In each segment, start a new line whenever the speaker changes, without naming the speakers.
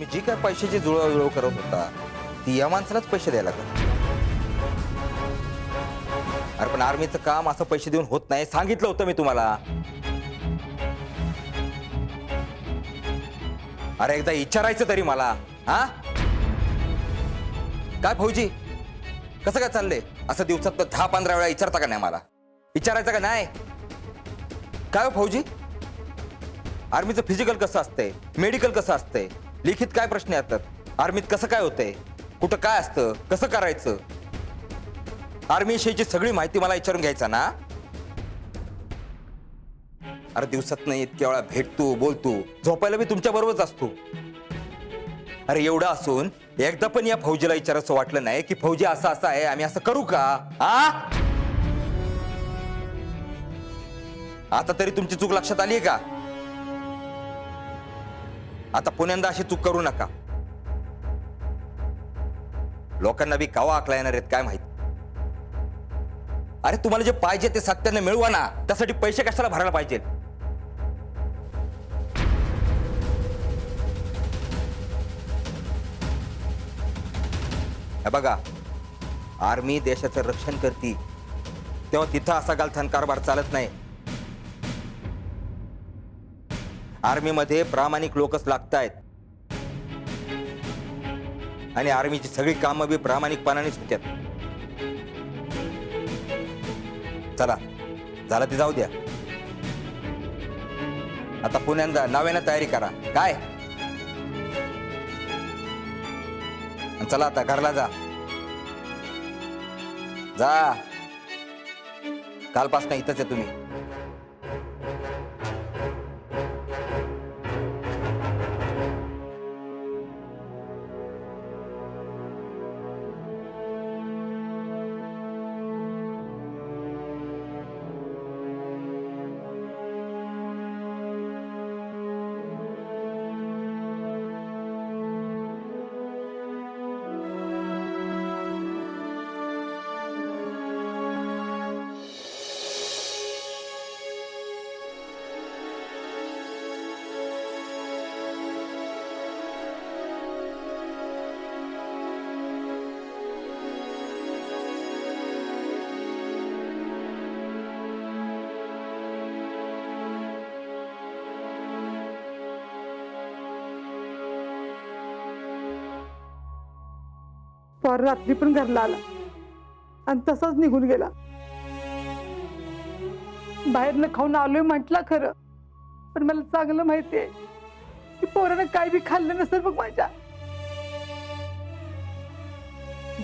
तुम्ही जी काय पैशाची जुळवाजुळव करत होता ती या माणसालाच पैसे द्यायला का? अरे पण आर्मीचं काम असं पैसे देऊन होत नाही, सांगितलं होतं मी तुम्हाला. अरे एकदा विचारायचं तरी मला. हा काय फौजी, कसं काय चाललंय? असं दिवसात 10-15 वेळा विचारता का नाही मला? विचारायचं का नाही? काय हो फौजी, आर्मीचं फिजिकल कसं असतंय, मेडिकल कसं असतंय, लिखित काय प्रश्न येतात, आर्मीत कसं काय होतंय, कुठं काय असतं, कसं करायचं, आर्मी विषयीची सगळी माहिती मला विचारून घ्यायचा ना? अरे दिवसात नाही इतक्या वेळा भेटतो, बोलतो, झोपायला मी तुमच्या बरोबरच असतो. अरे एवढं असून एकदा पण या फौजीला विचारायचं वाटलं नाही की फौजी असं असं आहे, आम्ही असं करू का? हा आता तरी तुमची चूक लक्षात आली आहे का? आता पुण्यांदा अशी चूक करू नका. लोकांना बी कावा आकला येणार आहेत काय माहिती. अरे तुम्हाला जे पाहिजे ते सत्याने मिळवा ना, त्यासाठी पैसे कशाला भरायला पाहिजे? बघा, आर्मी देशाचं रक्षण करते तेव्हा तिथं असा गालथान कारभार चालत नाही. आर्मीमध्ये प्रामाणिक लोकच लागतायत आणि आर्मीची सगळी कामं बी प्रामाणिकपणानेच होत्यात. चला झालं ते जाऊ द्या. आता पुण्यांदा नव्यानं तयारी करा काय. चला आता घरला जा. जा, कालपासून इथंच आहे तुम्ही.
पर रात्री पण घरला आला आणि तसाच निघून गेला. बाहेरनं खाऊन आलोय म्हटला खरं, पण मला चांगलं माहितीये की पोरानं काय बी खाल्लं नसेल बघ माझ्या.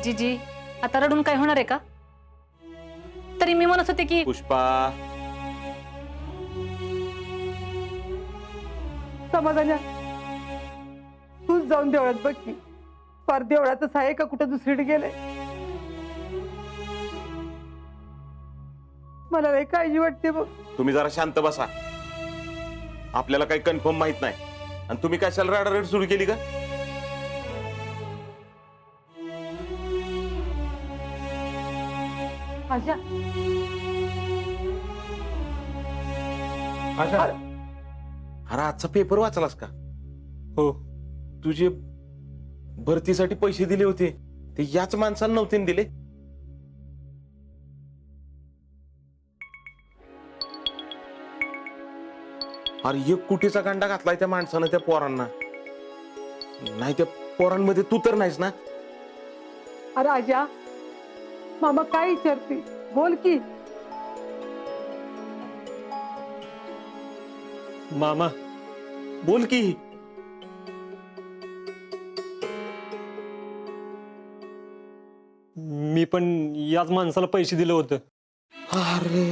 जीजी आता रडून काय होणार आहे का? तरी मी म्हणत होते की
पुष्पा,
समाधान तूच जाऊन देवळात बघ की पर देवळातच आहे का कुठं दुसरीकडे गेले. मला लई काळजी वाटते बघ.
तुम्ही जरा शांत बसा. आपल्याला काही कन्फर्म माहित नाही आणि तुम्ही कशाला रडारड सुरू केली का?
आजा
अरे आजचा पेपर वाचलास का?
हो.
तुझे भरतीसाठी पैसे दिले होते ते याच माणसाला नव्हते दिले. अरे 1 कोटीचा गांडा घातलाय त्या माणसानं त्या पोरांना. नाही त्या पोरांमध्ये तू तर नाहीस ना?
अरे आजा, मामा काय विचारते बोल की.
मामा
बोल की.
मी पण याच माणसाला पैसे दिलं होतं.
अरे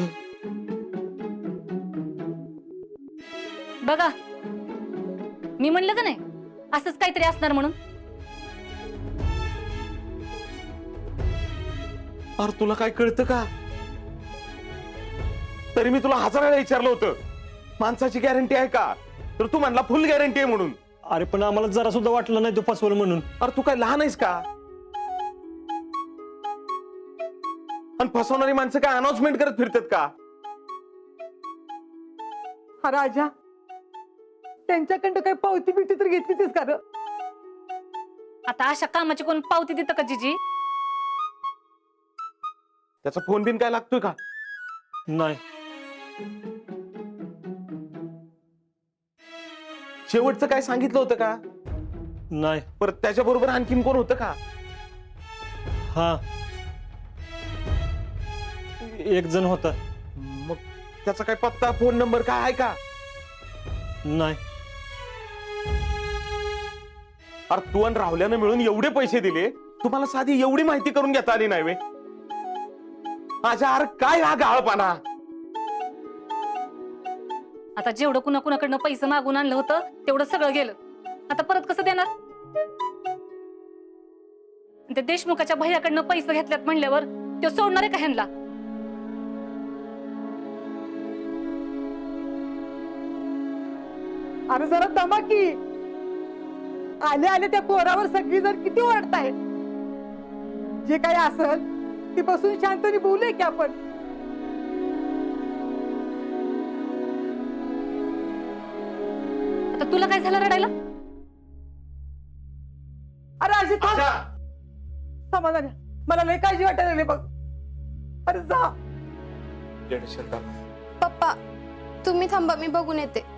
बघा, मी म्हणलं का नाही असंच काहीतरी असणार म्हणून.
अरे तुला काय कळतं का? तरी मी तुला 1000 वेळा विचारलं होतं माणसाची गॅरंटी आहे का, तर तू म्हणला फुल गॅरंटी आहे म्हणून.
अरे पण आम्हाला जरा सुद्धा वाटलं नाही तो फसवलं म्हणून.
अरे तू काय लहान आहेस का? आणि फसवणारी माणसं काय अनाउन्समेंट करत फिरतात का?
हा राजा, त्यांच्याकडं काही पावती बिवती तर घेतलीच का?
आता अशा कामाची कोण पावती देतं का जीजी?
त्याचा फोन बिन काय लागतोय का?
नाही.
शेवटचं काय सांगितलं होतं का?
नाही.
परत त्याच्या बरोबर आणखीन कोण होतं का?
हा, एक जण होता.
मग त्याचा काय पत्ता फोन नंबर काय आहे का?
नाही.
अरे तू आणि राहुल्यानं मिळून एवढे पैसे दिले, तुम्हाला साधी एवढी माहिती करून घेता आली नाही वे? माझ्या अरे काय हा गाळपाना?
आता जेवढं कुणाकडनं पैसे मागून आणलं होतं तेवढं सगळं गेलं. आता परत कसं देणार? ते देशमुखाच्या भैयाकडनं पैसे घेतल्यात म्हणल्यावर तो सोडणार आहे का ह्यांना?
अरे जरा दमा की. आले आले त्या पोरावर सगळी जण किती ओरडताय. जे काही असल ती बसून शांतपणे बोलूया की आपण.
आता तुला काय झालं रडायला?
अरे अशी समाधान आहे. मला लय काळजी वाटायला लागली बघ. अरे जा.
पप्पा तुम्ही थांबा, मी बघून येते.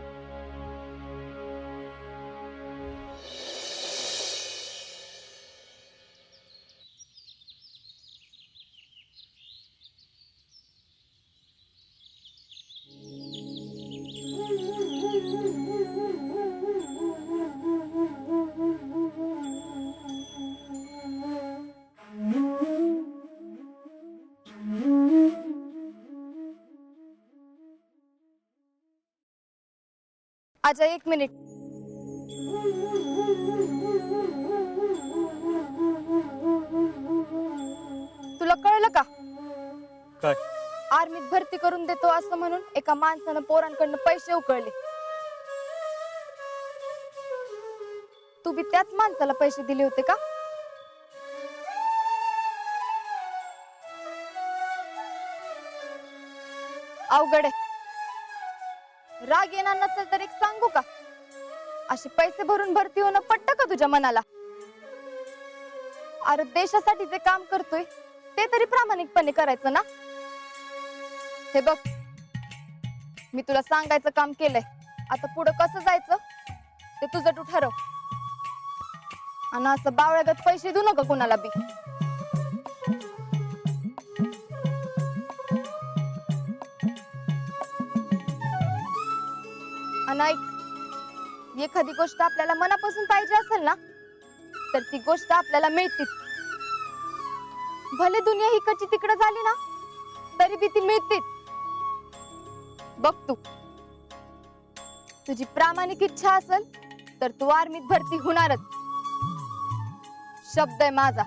अजय, 1 मिनिट. तुला कळलं का?
काय?
आर्मीत भरती करून देतो असं म्हणून एका माणसानं पोरांकडनं पैसे उकळले. तू बी त्याच माणसाला पैसे दिले होते का? अवघड आहे. राग येणार नसेल तर एक सांगू का? असे पैसे भरून भरती होणं पटतं का तुझ्या मनाला? अरे देशासाठी जे काम करतोय ते तरी प्रामाणिकपणे करायचं ना. हे बघ, मी तुला सांगायचं काम केलंय. आता पुढे कसं जायचं ते तुझं तू ठरव. आणि असं बावळ्यागत पैसे देऊ नका कोणाला बी. आणि ऐक, एखादी गोष्ट आपल्याला मनापासून पाहिजे असेल ना तर ती गोष्ट आपल्याला मिळते. भले दुनिया इकडची तिकडे झाली ना तरी बी ती मिळते. बघ तू, तुझी प्रामाणिक इच्छा असेल तर तू आर्मीत भरती होणारच. शब्द आहे माझा.